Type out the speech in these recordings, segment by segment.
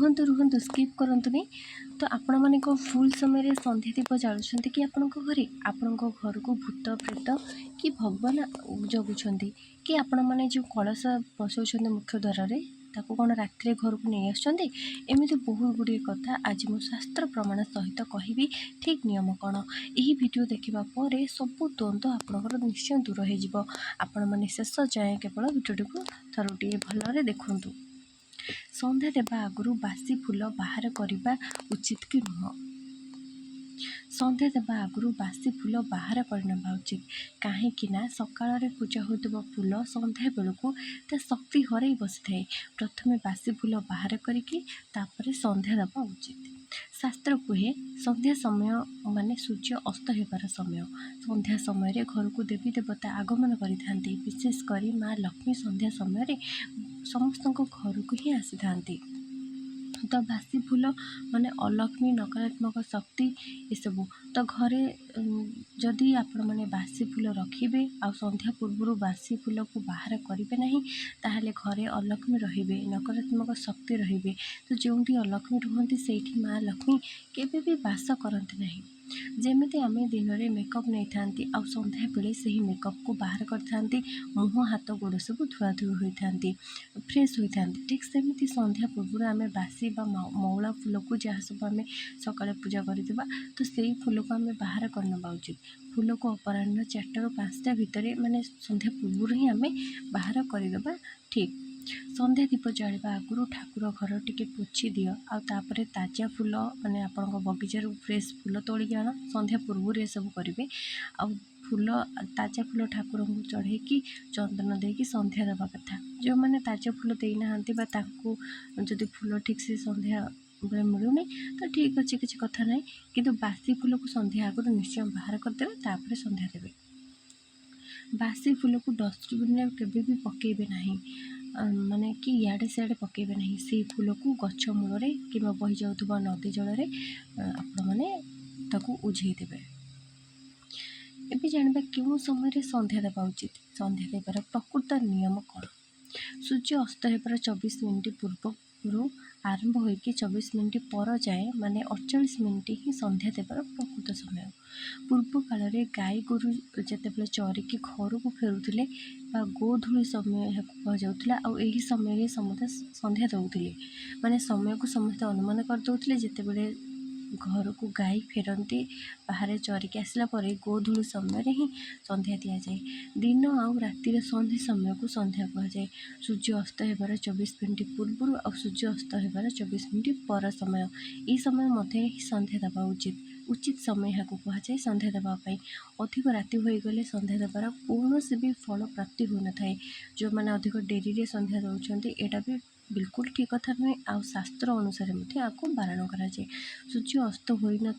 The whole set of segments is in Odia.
रुहतु रुहतु स्किप करंतुनी। तो आपण मैंने कौन फुल समय सन्ध्या दीप जालुंट कि आपण घरे आपण घर को भूत प्रेत कि भगवान जगुंट कि आपण मैंने जो कलश बसाऊँ मुख्य द्वार ताको कौन राति घर को नहीं आमती एमती बहुत गुड़े कथा आज मो शास्त्र प्रमाण सहित कहबी ठीक नियम कौन। यही वीडियो देखा पर सब द्वंद्व आपणकर निश्चय दूर हो आपण मैंने शेष जाए केवल वीडियो को थरुटे भलरे देखूँ। सन्ध्या देवा आगु बासी फूल बाहर करने उचित कि नुह। सन्ध्या देवा आगु बासी फूल बाहर करना उचित कहीं सकाल पूजा होता फूल सन्ध्या बेलू ता शक्ति हर बसी थाए। प्रथमे बासी फूल बाहर करके सन्ध्या देवा उचित। शास्त्र कहे सन्ध्या समय माने सूर्य अस्त होबार समय। सन्ध्या समय घर को देवी देवता आगमन करिथांती। विशेषकर माँ लक्ष्मी सन्ध्या समय समस्त घर को ही आसी थांती। तो बासी फूल माने अलक्ष्मी नकारात्मक शक्ति ये सब तो घरे जदि आपण मैंने बासी फूल रखिए आ सन्ध्या पूर्व बासी फूल को बाहर करेंगे ना ताहले घरे अलक्ष्मी रहिबे नकारात्मक शक्ति रहिबे। तो जो अलक्ष्मी रुहती से माँ लक्ष्मी केबे भी बास करती नहीं। जेमिति आमे दिन में मेकअप नहीं थांती आ सन्ध्या बेले से ही मेकअप को बाहर करथांती मुँह हाथ गोड़ सब धुआधुई होता फ्रेश होता ठीक सेमती सन्ध्या पूर्व आम बासी मौला फूल को जहाँ सब आम सकाଳେ पूजा करवा तो से फूल को आम बाहर करना उचित। फूल को अपराह्न 4 ରୁ 5ଟା भितर माने सन्ध्या पूर्व ही आम बाहर करदेवा ठीक। सन्ध्या दीप जावा आगु ठाकुर घर टिके पोछि दियो आउे ताजा फूल माने आपण बगीचार फ्रेश फूल तोड़िक आण सन्ध्या पूर्व ये सब करेंगे। आ फूल ताजा फूल ठाकुर को चढ़ेकी चंदन देकी सन्ध्या देवा कथा। जो मैंने ताजा फूल देना जदि फूल ठीक से सन्ध्या बेले मिलूनी तो ठीक अच्छे किसी कथा ना कि बासी फूल को सन्ध्या आगु निश्चय बाहर करदे तापर सन्ध्या देवे। बासी फूल को डस्टबिन में केबे भी पकेबे नहीं माने कि इे सियाड़े पकेबे नहीं। से फूल को गछ मूल कि बही जाऊा नदी जल आपण मैंने उझेई देवे। एबे जानबा क्यों समय सन्ध्या देवा उचित। सन्ध्या देवार प्रकृत नियम कौन। सूर्य अस्त होबार 24 मिनिट पूर्व आरंभ होकर 24 मिनिट पर जाए माने 48 मिनिट ही सन्ध्या देवार प्रकृत समय। पूर्व काल रे गाय गोरु जितेबाला चरिकी घर को फेरुले गोधूली समय यह कहुला आई समय समस्त सन्ध्या दौले माने समय को समस्त अनुमान करदे जितेबाला घर को गाय फेरती बाहर चरिकी आसला गोधूली समय ही सन्ध्या दि जाए। दिन आउ रातिर सन्ध्या समय को सन्ध्या कहुए। सूर्य अस्त होबार 24 मिनिट पूर्व और सूर्य अस्त होबार 24 मिनिट पर समय ये समय मध्य ही सन्ध्या देवा उचित। उचित समय यहाँ कहुए सन्ध्या देवाई। अधिक राति हो गले सन्ध्या देवार कौन भी फल प्राप्ति हो न थाए। जो मैंने अधिक डेरी सन्ध्या दौरान यहाँ भी बिल्कुल ठीक कथा नुहे। आ शास्त्र अनुसार आपको बारण कराए। सूर्य अस्त हो न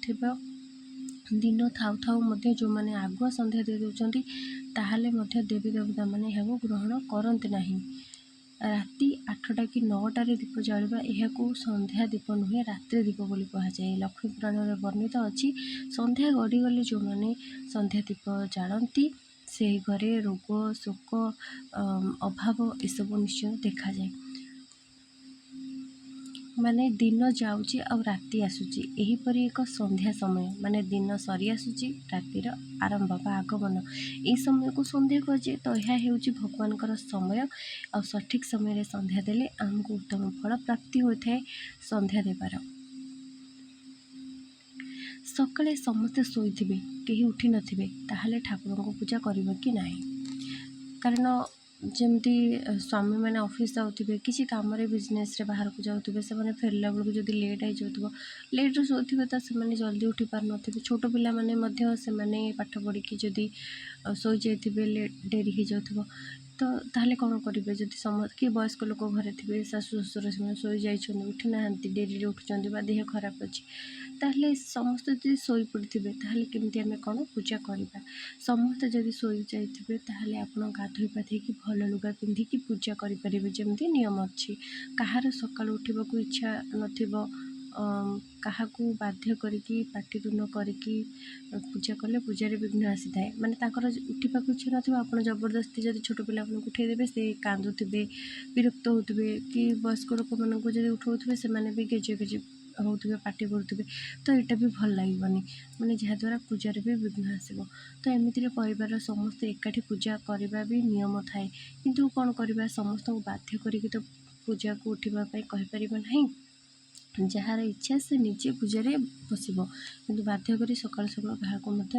दिन थाउ थाउ जो मैंने आगुआ सन्ध्या दे दौरान ताहले देवी देवता मैंने यहाँ ग्रहण करते नहीं। राति 8टा कि 9टार दीप जावा यह सन्ध्या दीप नुहे रात्रि दीप बोली कहुए। लक्ष्मी पुराण में वर्णित अच्छी सन्ध्या गड़ीगले जो मैंने सन्ध्या दीप जालती से घरे रोग शोक अभाव यू निश्चय देखा जाए। माने दिन जाऊँगी आ राति आसूची एहीपरि एक सन्ध्या समय माने दिन सरी आसूची रातिर आरंभ बा आगमन ये समय को सन्ध्या कहुए। तो यह हूँ भगवान समय आ सठिक समय सन्ध्या देले आमको उत्तम फल प्राप्ति होता है। सन्ध्या देवार सकाळे समस्ते शोथे कहीं उठी नथिबे ताहले ठाकुर को पूजा करबे कि नहीं। कारण जमती स्वामी मैंने ऑफिस जाऊे किसी कम बिजनेस रे बाहर को जाऊे से फेरला बेलू जब लेट हो जाऊँ लेट्रे शोथे तो से जल्दी उठी पार न छोट पिला माने से पाठ पढ़ी जदि शो जाइए डेरी हो जाऊ तो ताहले कौन करेंगे। जदि समस्त कि वयस्क लोक घरे थे शाशु शशुर से शोई जाइए उठी ना डेरी उठुंट देह खराब अच्छी ताहले समस्त जब शोई पड़े ताहले केमती आम कौन पूजा करवा। समस्त जब शोई जाइए ताहले आपण गाधोई पाधे कि भल लुगा पिंधिकी पूजा करेंगे जमी नियम अच्छी। कहार सकाल उठा इच्छा नथिबो କାହାକୁ ବାଧ୍ୟ କରିକି ପାଟିତୁଣ୍ଡ କରିକି ପୂଜା କଲେ ପୂଜାରେ ବିଘ୍ନ ଆସିଥାଏ। ମାନେ ତାଙ୍କର ଉଠିବାକୁ ଇଚ୍ଛା ନଥିବ, ଆପଣ ଜବରଦସ୍ତି ଯଦି ଛୋଟ ପିଲା ଆପଣଙ୍କୁ ଉଠେଇଦେବେ, ସେ କାନ୍ଦୁଥିବେ, ବିରକ୍ତ ହେଉଥିବେ, କି ବୟସ୍କ ଲୋକମାନଙ୍କୁ ଯଦି ଉଠଉଥିବେ ସେମାନେ ବି ଗେଜେ ଗେଜେ ହେଉଥିବେ, ପାଟି କରୁଥିବେ, ତ ଏଇଟା ବି ଭଲ ଲାଗିବନି, ମାନେ ଯାହାଦ୍ୱାରା ପୂଜାରେ ବି ବିଘ୍ନ ଆସିବ। ତ ଏମିତିରେ ପରିବାରର ସମସ୍ତେ ଏକାଠି ପୂଜା କରିବା ବି ନିୟମ ଥାଏ, କିନ୍ତୁ କ'ଣ କରିବା, ସମସ୍ତଙ୍କୁ ବାଧ୍ୟ କରିକି ତ ପୂଜାକୁ ଉଠିବା ପାଇଁ କହିପାରିବ ନାହିଁ। ଯାହାର ଇଚ୍ଛା ସେ ନିଜେ ପୂଜାରେ ବସିବ, କିନ୍ତୁ ବାଧ୍ୟ କରି ସକାଳୁ ସକାଳୁ କାହାକୁ ମଧ୍ୟ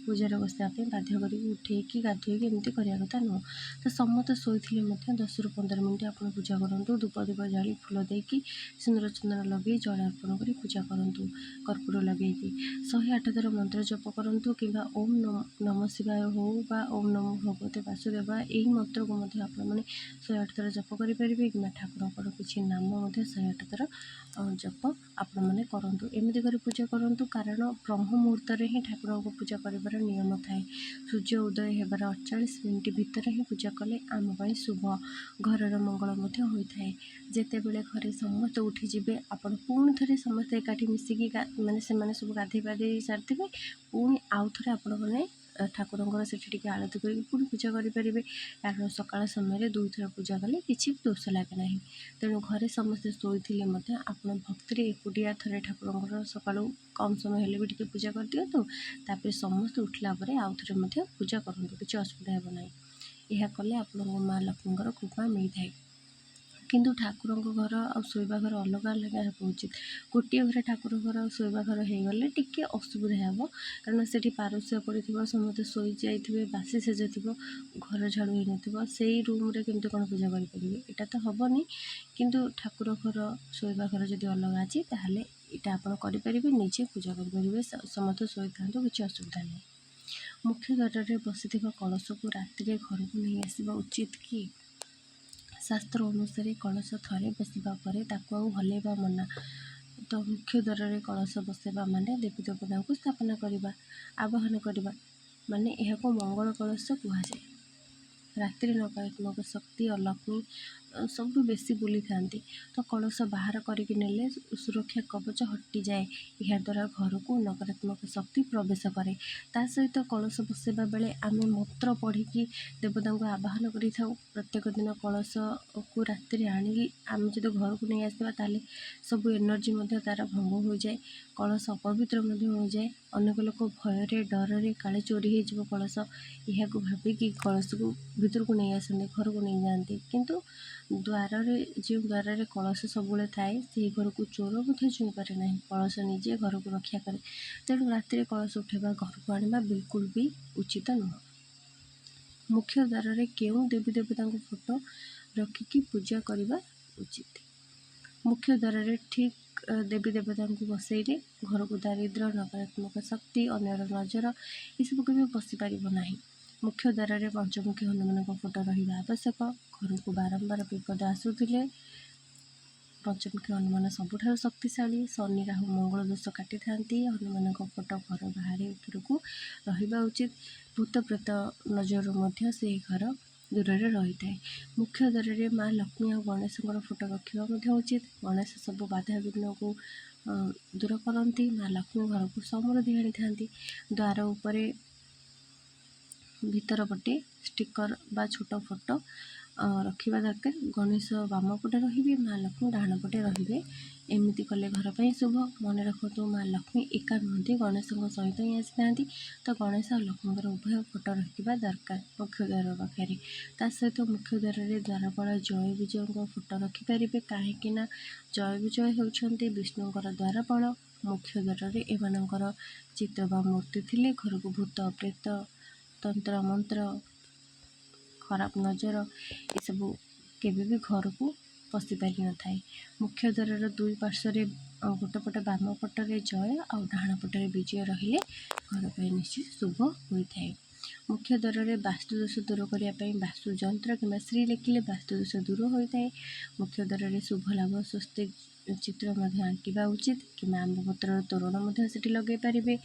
ପୂଜାରେ ବସିବା ପାଇଁ ବାଧ୍ୟ କରିକି ଉଠେଇକି ଗାଧୋଇକି ଏମିତି କରିବା କଥା ନୁହଁ। ତ ସମସ୍ତେ ଶୋଇଥିଲେ ମଧ୍ୟ 10ରୁ 15 ମିନିଟ୍ ଆପଣ ପୂଜା କରନ୍ତୁ। ଧୂପ ଦୀପ ଜାଳି ଫୁଲ ଦେଇକି ସିନ୍ଦୁର ଚନ୍ଦନ ଲଗାଇ ଜଳ ଅର୍ପଣ କରି ପୂଜା କରନ୍ତୁ। କର୍ପୂର ଲଗାଇକି 108 ଥର ମନ୍ତ୍ର ଜପ କରନ୍ତୁ, କିମ୍ବା ଓମ୍ ନମ ଶିବାୟ ହଉ ବା ଓମ୍ ନମୋ ଭଗବତେ ବାସୁଦେବା, ଏହି ମନ୍ତ୍ରକୁ ମଧ୍ୟ ଆପଣମାନେ 108 ଥର ଜପ କରିପାରିବେ, କିମ୍ବା ଠାକୁରଙ୍କର କିଛି ନାମ ମଧ୍ୟ 108 ଥର ଜପ ଆପଣମାନେ କରନ୍ତୁ। ଏମିତି କରି ପୂଜା କରନ୍ତୁ, କାରଣ ବ୍ରହ୍ମ ମୁହୂର୍ତ୍ତରେ ହିଁ ଠାକୁରଙ୍କ ପୂଜା କରିବାର ନିୟମ ଥାଏ। ସୂର୍ଯ୍ୟ ଉଦୟ ହେବାର 48 ମିନିଟ୍ ଭିତରେ ହିଁ ପୂଜା କଲେ ଆମ ପାଇଁ ଶୁଭ, ଘରର ମଙ୍ଗଳ ମଧ୍ୟ ହୋଇଥାଏ। ଯେତେବେଳେ ଘରେ ସମସ୍ତେ ଉଠିଯିବେ, ଆପଣ ପୁଣି ଥରେ ସମସ୍ତେ ଏକାଠି ମିଶିକି ମାନେ ସେମାନେ ସବୁ ଗାଧୋଇ ପାଧେଇ ସାରିଥିବେ, ପୁଣି ଆଉ ଥରେ ଆପଣମାନେ ଠାକୁରଙ୍କର ସେଠି ଟିକେ ଆଳତି କରିକି ପୁଣି ପୂଜା କରିପାରିବେ, କାରଣ ସକାଳ ସମୟରେ 2 ଥର ପୂଜା କଲେ କିଛି ଦୋଷ ଲାଗେ ନାହିଁ। ତେଣୁ ଘରେ ସମସ୍ତେ ଶୋଇଥିଲେ ମଧ୍ୟ ଆପଣ ଭକ୍ତିରେ ଏକୁଟିଆ ଥରେ ଠାକୁରଙ୍କର ସକାଳୁ କମ୍ ସମୟ ହେଲେ ବି ଟିକେ ପୂଜା କରିଦିଅନ୍ତୁ, ତାପରେ ସମସ୍ତେ ଉଠିଲା ପରେ ଆଉ ଥରେ ମଧ୍ୟ ପୂଜା କରନ୍ତୁ, କିଛି ଅସୁବିଧା ହେବ ନାହିଁ। ଏହା କଲେ ଆପଣଙ୍କ ମା ଲକ୍ଷ୍ମୀଙ୍କର କୃପା ମିଳିଥାଏ। କିନ୍ତୁ ଠାକୁରଙ୍କ ଘର ଆଉ ଶୋଇବା ଘର ଅଲଗା ଅଲଗା ହେବା ଉଚିତ। ଗୋଟିଏ ଘରେ ଠାକୁର ଘର ଆଉ ଶୋଇବା ଘର ହେଇଗଲେ ଟିକେ ଅସୁବିଧା ହେବ, କାରଣ ସେଠି ପାରସ୍ୟ ପଡ଼ିଥିବ, ସମସ୍ତେ ଶୋଇଯାଇଥିବେ, ବାସି ଶେଯ ଥିବ, ଘର ଝାଡ଼ୁ ହେଇନଥିବ, ସେଇ ରୁମ୍ରେ କେମିତି କ'ଣ ପୂଜା କରିପାରିବେ, ଏଇଟା ତ ହେବନି। କିନ୍ତୁ ଠାକୁର ଘର ଶୋଇବା ଘର ଯଦି ଅଲଗା ଅଛି, ତାହେଲେ ଏଇଟା ଆପଣ କରିପାରିବେ, ନିଜେ ପୂଜା କରିପାରିବେ, ସମସ୍ତେ ଶୋଇଥାନ୍ତୁ, କିଛି ଅସୁବିଧା ନାହିଁ। ମୁଖ୍ୟ ଦ୍ୱାରରେ ବସିଥିବା କଳସକୁ ରାତିରେ ଘରକୁ ନେଇ ଆସିବା ଉଚିତ କି? ଶାସ୍ତ୍ର ଅନୁସାରେ କଳସ ଥରେ ବସିବା ପରେ ତାକୁ ଆଉ ହଲେଇବା ମନା। ତ ମୁଖ୍ୟ ଦ୍ୱାରରେ କଳସ ବସାଇବା ମାନେ ଦେବୀ ଦେବତାଙ୍କୁ ସ୍ଥାପନା କରିବା, ଆବାହନ କରିବା, ମାନେ ଏହାକୁ ମଙ୍ଗଳ କଳସ କୁହାଯାଏ। ରାତିରେ ନକାରାତ୍ମକ ଶକ୍ତି, ଅଲକ୍ଷ୍ମୀ ସବୁଠୁ ବେଶୀ ବୁଲିଥାନ୍ତି, ତ କଳସ ବାହାର କରିକି ନେଲେ ସୁରକ୍ଷା କବଚ ହଟିଯାଏ। ଏହାଦ୍ୱାରା ଘରକୁ ନକାରାତ୍ମକ ଶକ୍ତି ପ୍ରବେଶ କରେ। ତା ସହିତ କଳସ ବସାଇବା ବେଳେ ଆମେ ମନ୍ତ୍ର ପଢ଼ିକି ଦେବତାଙ୍କୁ ଆବାହନ କରିଥାଉ। ପ୍ରତ୍ୟେକ ଦିନ କଳସକୁ ରାତିରେ ଆଣିକି ଆମେ ଯଦି ଘରକୁ ନେଇ ଆସିବା, ତାହେଲେ ସବୁ ଏନର୍ଜି ମଧ୍ୟ ତା'ର ଭଙ୍ଗ ହୋଇଯାଏ, କଳସ ଅପବିତ୍ର ମଧ୍ୟ ହୋଇଯାଏ। ଅନେକ ଲୋକ ଭୟରେ ଡରରେ କାଳେ ଚୋରି ହେଇଯିବ କଳସ, ଏହାକୁ ଭାବିକି କଳସକୁ ଭିତରକୁ ନେଇ ଆସନ୍ତି, ଘରକୁ ନେଇଯାଆନ୍ତି, କିନ୍ତୁ ଯେଉଁ ଦ୍ୱାରରେ କଳସ ସବୁବେଳେ ଥାଏ, ସେହି ଘରକୁ ଚୋର ମଧ୍ୟ ଛୁଇଁପାରେ ନାହିଁ। କଳସ ନିଜେ ଘରକୁ ରକ୍ଷା କରେ। ତେଣୁ ରାତିରେ କଳସ ଉଠାଇବା, ଘରକୁ ଆଣିବା ବିଲକୁଲ ବି ଉଚିତ ନୁହଁ। ମୁଖ୍ୟ ଦ୍ୱାରରେ କେଉଁ ଦେବୀ ଦେବତାଙ୍କ ଫଟୋ ରଖିକି ପୂଜା କରିବା ଉଚିତ? ମୁଖ୍ୟ ଦ୍ୱାରରେ ଠିକ୍ ଦେବୀ ଦେବତାଙ୍କୁ ବସେଇଲେ ଘରକୁ ଦାରିଦ୍ର୍ୟ, ନକାରାତ୍ମକ ଶକ୍ତି, ଅନ୍ୟର ନଜର ଏସବୁ କେବେ ବସିପାରିବ ନାହିଁ। ମୁଖ୍ୟ ଦ୍ୱାରରେ ପଞ୍ଚମୁଖୀ ହନୁମାନଙ୍କ ଫଟୋ ରହିବା ଆବଶ୍ୟକ। ଘରକୁ ବାରମ୍ବାର ବିପଦ ଆସୁଥିଲେ ପଞ୍ଚମୁଖୀ ହନୁମାନ ସବୁଠାରୁ ଶକ୍ତିଶାଳୀ। ଶନି, ରାହୁ, ମଙ୍ଗଳ ଦୋଷ କାଟିଥାନ୍ତି। ହନୁମାନଙ୍କ ଫଟୋ ଘର ବାହାରେ ଉପରକୁ ରହିବା ଉଚିତ। ଭୂତ ପ୍ରେତ ନଜରରୁ ମଧ୍ୟ ସେହି ଘର ଦୂରରେ ରହିଥାଏ। ମୁଖ୍ୟ ଦ୍ୱାରରେ ମା ଲକ୍ଷ୍ମୀ ଆଉ ଗଣେଶଙ୍କର ଫଟୋ ରଖିବା ମଧ୍ୟ ଉଚିତ। ଗଣେଶ ସବୁ ବାଧାବିଘ୍ନକୁ ଦୂର କରନ୍ତି। ମା ଲକ୍ଷ୍ମୀ ଘରକୁ ସମୃଦ୍ଧି ଆଣିଥାନ୍ତି। ଦ୍ୱାର ଉପରେ ଭିତର ପଟେ ଷ୍ଟିକର ବା ଛୋଟ ଫଟୋ ରଖିବା ଦରକାର। ଗଣେଶ ବାମ ପଟେ ରହିବେ, ମା ଲକ୍ଷ୍ମୀ ଡାହାଣ ପଟେ ରହିବେ। ଏମିତି କଲେ ଘର ପାଇଁ ଶୁଭ। ମନେ ରଖନ୍ତୁ, ମା ଲକ୍ଷ୍ମୀ ଏକା ନୁହନ୍ତି, ଗଣେଶଙ୍କ ସହିତ ହିଁ ଆସିଥାନ୍ତି। ତ ଗଣେଶ ଆଉ ଲକ୍ଷ୍ମୀଙ୍କର ଉଭୟ ଫଟୋ ରହିଥିବା ଦରକାର ମୁଖ୍ୟ ଦ୍ୱାର ପାଖରେ। ତା ସହିତ ମୁଖ୍ୟ ଦ୍ୱାରରେ ଦ୍ୱାରପାଳ ଜୟ ବିଜୟଙ୍କ ଫଟୋ ରଖିପାରିବେ, କାହିଁକି ନା ଜୟ ବିଜୟ ହେଉଛନ୍ତି ବିଷ୍ଣୁଙ୍କର ଦ୍ୱାରପାଳ। ମୁଖ୍ୟ ଦ୍ୱାରରେ ଏମାନଙ୍କର ଚିତ୍ର ବା ମୂର୍ତ୍ତି ଥିଲେ ଘରକୁ ଭୂତ ପ୍ରେତ, ତନ୍ତ୍ର ମନ୍ତ୍ର, ଖରାପ ନଜର ଏସବୁ କେବେ ବି ଘରକୁ ପଶି ପାରିନଥାଏ। ମୁଖ୍ୟ ଦ୍ୱାରର ଦୁଇ ପାର୍ଶ୍ୱରେ ଗୋଟେ ପଟେ ବାମ ପଟରେ ଜୟ ଆଉ ଡାହାଣ ପଟରେ ବିଜୟ ରହିଲେ ଘର ପାଇଁ ନିଶ୍ଚିତ ଶୁଭ ହୋଇଥାଏ। ମୁଖ୍ୟ ଦ୍ୱାରରେ ବାସ୍ତୁଦୋଷ ଦୂର କରିବା ପାଇଁ ବାସ୍ତୁ ଯନ୍ତ୍ର କିମ୍ବା ଶ୍ରୀ ଲେଖିଲେ ବାସ୍ତୁଦୋଷ ଦୂର ହୋଇଥାଏ। ମୁଖ୍ୟ ଦ୍ୱାରରେ ଶୁଭ ଲାଭ ସ୍ୱସ୍ତିକ ଚିତ୍ର ମଧ୍ୟ ଆଙ୍କିବା ଉଚିତ, କିମ୍ବା ଆମ୍ବପତ୍ରର ତୋରଣ ମଧ୍ୟ ସେଠି ଲଗାଇ ପାରିବେ।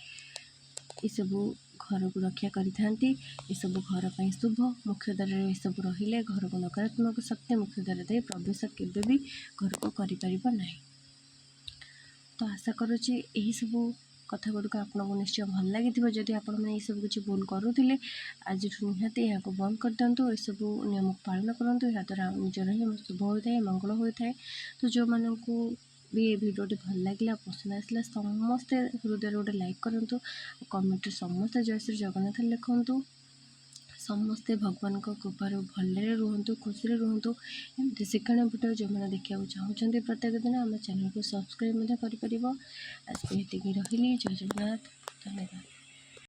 ଏସବୁ ଘରକୁ ରକ୍ଷା କରିଥାନ୍ତି। ଏସବୁ ଘର ପାଇଁ ଶୁଭ। ମୁଖ୍ୟ ଦ୍ୱାରରେ ଏସବୁ ରହିଲେ ଘରକୁ ନକାରାତ୍ମକ ଶକ୍ତି ମୁଖ୍ୟ ଦ୍ୱାର ଦେଇ ପ୍ରବେଶ କେବେ ବି ଘରକୁ କରିପାରିବ ନାହିଁ। तो आशा करुँची यही सब कथा गुड़िक आपको निश्चय भल लगी। जदि आपने ये सब किसी भूल करुले आज निहाती यहाँ बंद कर दिंतु। सब नियम पालन करूँ, यहाँ द्वारा निजर ही शुभ होता है, मंगल होता है। तो जो मानू भी ये भिडियोटी भल लगे पसंद आसला समस्ते हृदय गोटे लाइक करूँ, कमेंट समस्ते जय श्री जगन्नाथ लिखु। समस्ते भगवान कृपार भलरे रुहतु, खुशी रुहतु। एमती शिक्षण भिडियो जो मैंने देखा चाहते प्रत्येक दिन आम चैनल को सब्सक्राइब कर। आज को ये रही। जय जगन्नाथ, धन्यवाद।